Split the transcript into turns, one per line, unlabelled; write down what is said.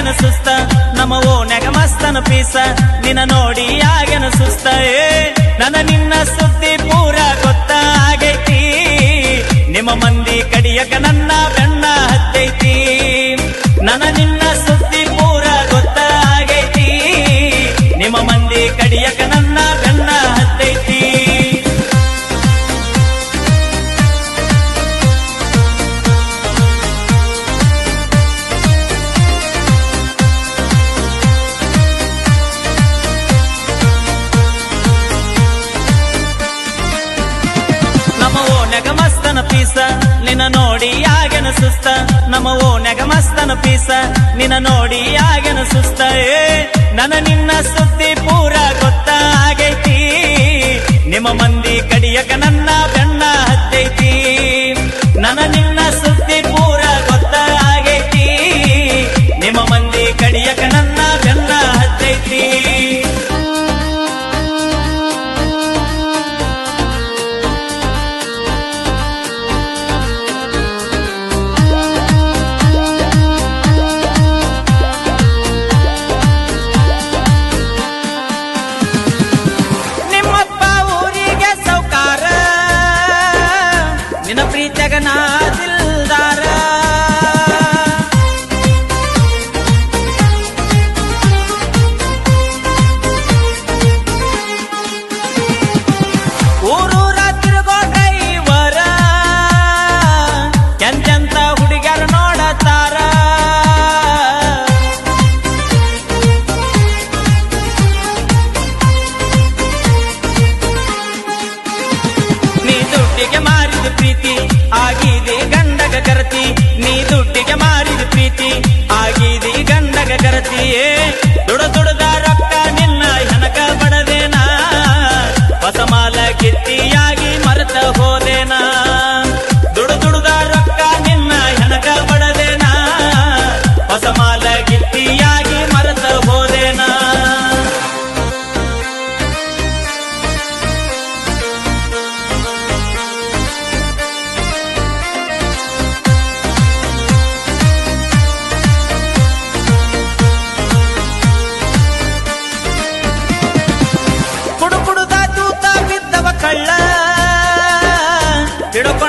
ಆಗೇನ ಸುಸ್ತ ನಮ್ಮ ಓನ್ಯಾಗ ಮಸ್ತನ ಪೀಸ ನಿನ್ನ ನೋಡಿ ಆಗೇನ ಸುಸ್ತ ನನ್ನ ನಿನ್ನ ಸುದ್ದಿ ಪೂರ ಗೊತ್ತಾಗೈತಿ ನಿಮ್ಮ ಮಂದಿ ಕಡಿಯಕ ನನ್ನ ಬೆನ್ನ ಹತ್ತೈತಿ ನನ್ನ ನಿನ್ನ ಸುದ್ದಿ ಪೂರ ಗೊತ್ತಾಗೈತಿ ನಿಮ್ಮ ಮಂದಿ ಕಡಿಯಕ ನನ್ನ ಬೆನ್ನ ಹತ್ತೈತಿ ಮಸ್ತನ ಪೀಸ ನಿನ್ನ ನೋಡಿ ಆಗೇನ ಸುಸ್ತ ನಮ್ಮ ಓನ್ಯಾಗ ಮಸ್ತನ ಪೀಸ ನಿನ್ನ ನೋಡಿ ಆಗೇನ ಸುಸ್ತ ನನ್ನ ನಿನ್ನ ಸುದ್ದಿ ಪೂರ ಗೊತ್ತಾಗೈತಿ ನಿಮ್ಮ ಮಂದಿ ಕಡಿಯಕ ನನ್ನ ಬೆನ್ನ ಹತ್ತೈತಿ ನನ್ನ ನಿನ್ನ ಸುದ್ದಿ ಪೂರ ಗೊತ್ತಾಗೈತಿ ನಿಮ್ಮ ಮಂದಿ ಕಡಿಯಕ ನನ್ನ ಬೆನ್ನ ಹತ್ತೈತಿ ನಿನ್ನ ಪ್ರೀತಿಯಾಗ ನಾ ದಿಲ್ದಾರ ಊರೂರ ತಿರುಗೋ ಡ್ರೈವರ ಎಂತೆಂತ ಹುಡುಗ್ಯಾರ ನೋಡತಾರ ನೀ ದುಡ್ಡಿಗೆ ಮಾರಿದ ಪ್ರೀತಿ ಆಗಿದೆ ಗಂಡಗ ಕರತಿ ನೀ ದುಡ್ಡಿಗೆ ಮಾರಿದ ಪ್ರೀತಿ ಆಗಿದೆ ಗಂಡಗ ಕರತಿಯೇ ದುಡದ ರೊಕ್ಕ ನಿನ್ನ ಹೆನಕ ಬಡದೇನಾ ಹೊಸ ಮಾಲ ಕಿತ್ತಿಯಾಗಿ ಮರೆತ ಹೋದೇನಾ ದುಡದ ರೊಕ್ಕ ನಿನ್ನ ಹೆನಕ ಬಡದೇನಾ ಹೊಸ ಮಾಲ ಕಿತ್ತಿಯಾಗಿ ಮರೆತ ಹೋದೇನಾ ಕಳ್ಳ ಹಿಡ್ಕೊಂಡ